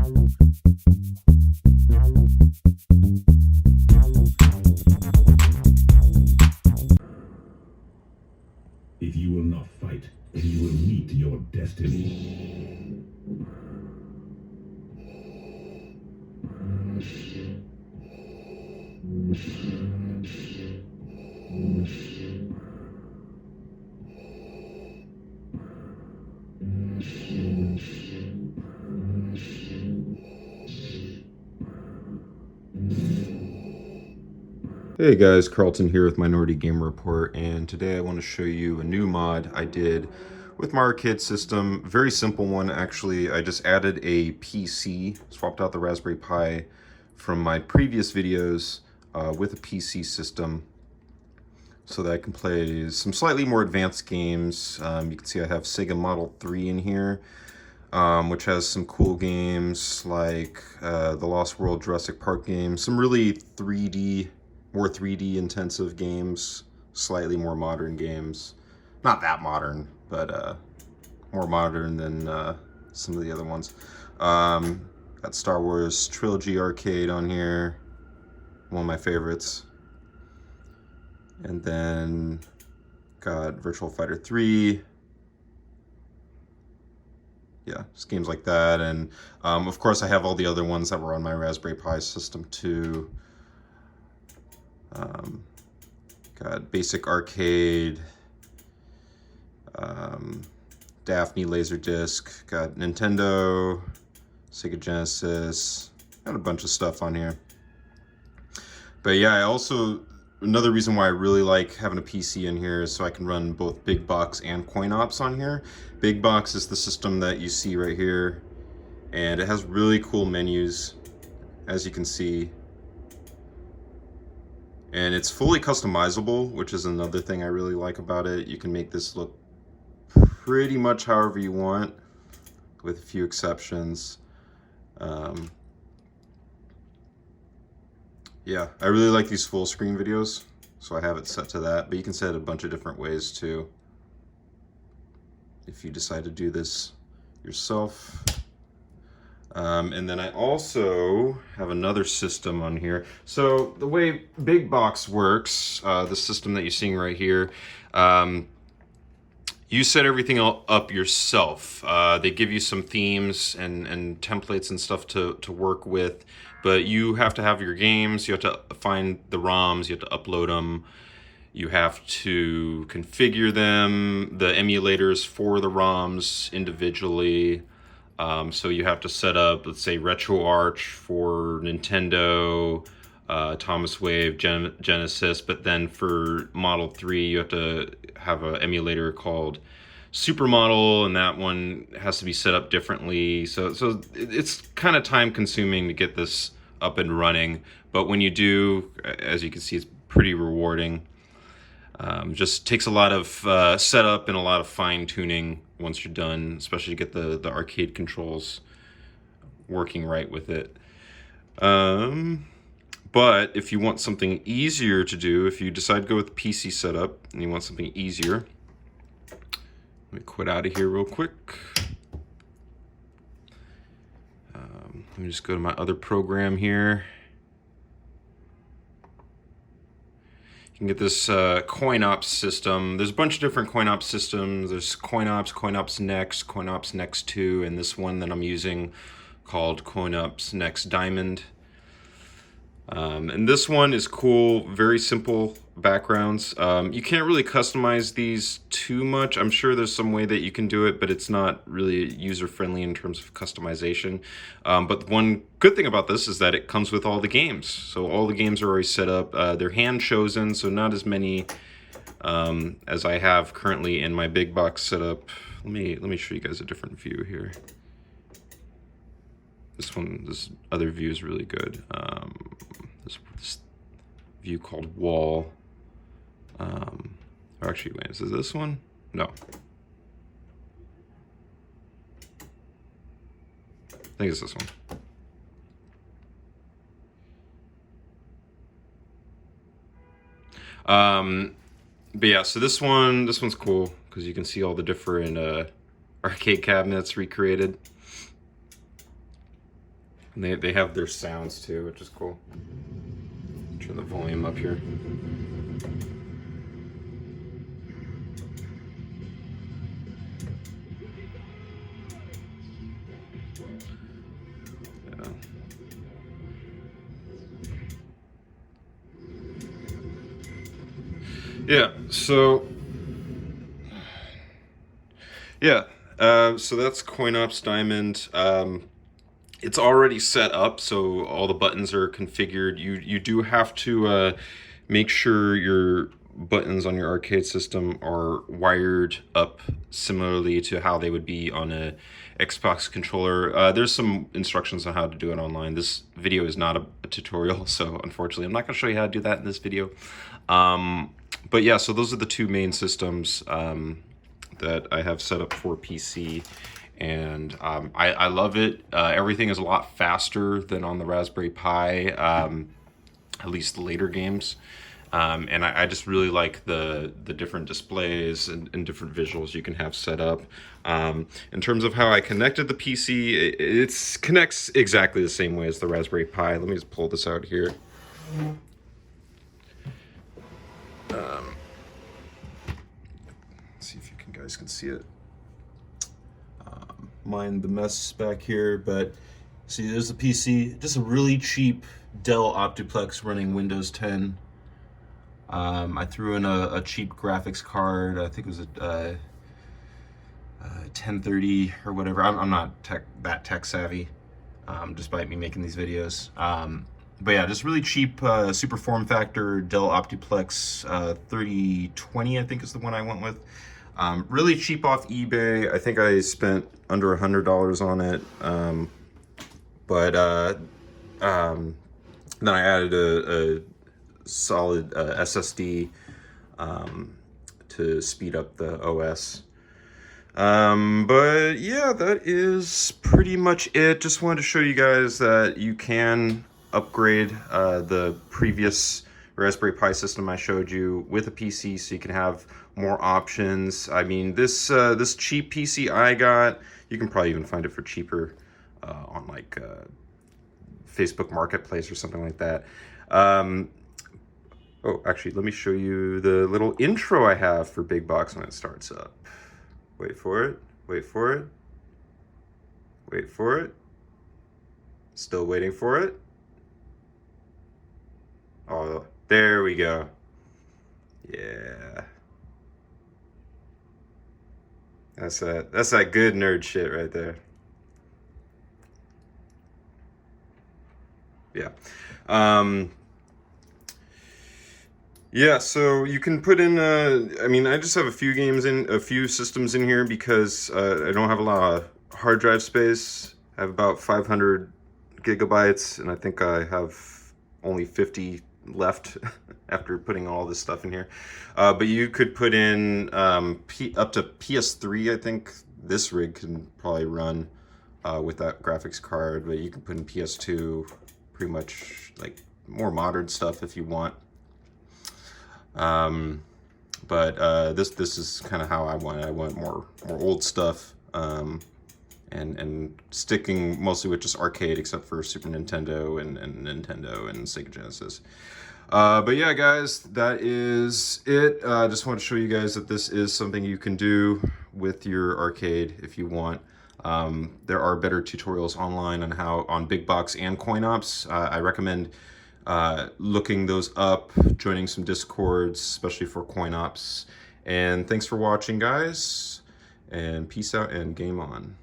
If you will not fight, then you will meet your destiny. Hey guys, Carlton here with Minority Game Report, and today I want to show you a new mod I did with my arcade system. Very simple one, actually. I just added a PC, swapped out the Raspberry Pi from my previous videos with a PC system so that I can play some slightly more advanced games. You can see I have Sega Model 3 in here, which has some cool games like the Lost World Jurassic Park game, some really more 3D intensive games, slightly more modern games. Not that modern, but more modern than some of the other ones. Got Star Wars Trilogy Arcade on here, one of my favorites. And then got Virtual Fighter 3. Yeah, just games like that. And of course I have all the other ones that were on my Raspberry Pi system too. Got Basic Arcade, Daphne Laserdisc, got Nintendo, Sega Genesis, got a bunch of stuff on here. But yeah, another reason why I really like having a PC in here is so I can run both Big Box and Coin Ops on here. Big Box is the system that you see right here, and it has really cool menus, as you can see. And it's fully customizable, which is another thing I really like about it. You can make this look pretty much however you want, with a few exceptions. Yeah, I really like these full screen videos, so I have it set to that, but you can set it a bunch of different ways too, if you decide to do this yourself. And then I also have another system on here. So the way Big Box works, the system that you're seeing right here, you set everything up yourself. They give you some themes and templates and stuff to work with, but you have to have your games, you have to find the ROMs, you have to upload them, you have to configure them, the emulators for the ROMs individually. So you have to set up, let's say, RetroArch for Nintendo, Thomas Wave, Genesis, but then for Model 3 you have to have an emulator called Supermodel, and that one has to be set up differently. So it's kind of time consuming to get this up and running, but when you do, as you can see, it's pretty rewarding. Just takes a lot of setup and a lot of fine tuning once you're done, especially to get the arcade controls working right with it. But if you want something easier to do, if you decide to go with PC setup and you want something easier, let me quit out of here real quick. Let me just go to my other program here. You can get this Coin Ops system. There's a bunch of different Coin Ops systems. There's Coin Ops Next, Coin Ops Next 2, and this one that I'm using called Coin Ops Next Diamond. And this one is cool, very simple backgrounds. You can't really customize these too much. I'm sure there's some way that you can do it, but it's not really user-friendly in terms of customization. But one good thing about this is that it comes with all the games. So all the games are already set up. They're hand-chosen, so not as many as I have currently in my big box setup. Let me show you guys a different view here. This other view is really good. This view called Wall. Or actually, wait, is this one? No. I think it's this one. But yeah, so this one's cool because you can see all the different arcade cabinets recreated. And they have their sounds too, which is cool. Turn the volume up here. Yeah, so so that's CoinOps Diamond. It's already set up, so all the buttons are configured. You do have to make sure your buttons on your arcade system are wired up similarly to how they would be on a Xbox controller. There's some instructions on how to do it online. This video is not a tutorial, so unfortunately I'm not going to show you how to do that in this video. But yeah, so those are the two main systems that I have set up for PC, and I love it. Everything is a lot faster than on the Raspberry Pi, at least the later games. And I just really like the different displays and different visuals you can have set up. In terms of how I connected the PC, it connects exactly the same way as the Raspberry Pi. Let me just pull this out here. See if you guys can see it. Mind the mess back here, but see, there's the PC. Just a really cheap Dell Optiplex running Windows 10. I threw in a cheap graphics card. I think it was a 1030 or whatever. I'm not that tech savvy, despite me making these videos. But yeah, just really cheap, super form factor Dell Optiplex 3020, I think is the one I went with. Really cheap off eBay. I think I spent under $100 on it. Then I added a solid SSD to speed up the OS. But yeah, that is pretty much it. Just wanted to show you guys that you can upgrade the previous Raspberry Pi system I showed you with a PC, so you can have more options. I mean, this cheap PC I got, you can probably even find it for cheaper on like Facebook Marketplace or something like that. Oh, actually, let me show you the little intro I have for Big Box when it starts up. Wait for it, wait for it, wait for it. Still waiting for it. Oh, there we go. Yeah. That's that good nerd shit right there. Yeah. Yeah, so you can put in, I mean, I just have a few systems in here because I don't have a lot of hard drive space. I have about 500 gigabytes, and I think I have only 50 left after putting all this stuff in here. But you could put in up to PS3, I think this rig can probably run with that graphics card, but you can put in PS2, pretty much like more modern stuff if you want. This is kind of how I want it. I want more old stuff, and sticking mostly with just arcade, except for Super Nintendo and Nintendo and Sega Genesis. But yeah, guys, that is it. I just want to show you guys that this is something you can do with your arcade if you want. There are better tutorials online on Big Box and CoinOps. I recommend looking those up, joining some discords, especially for CoinOps. And thanks for watching, guys, and peace out and game on.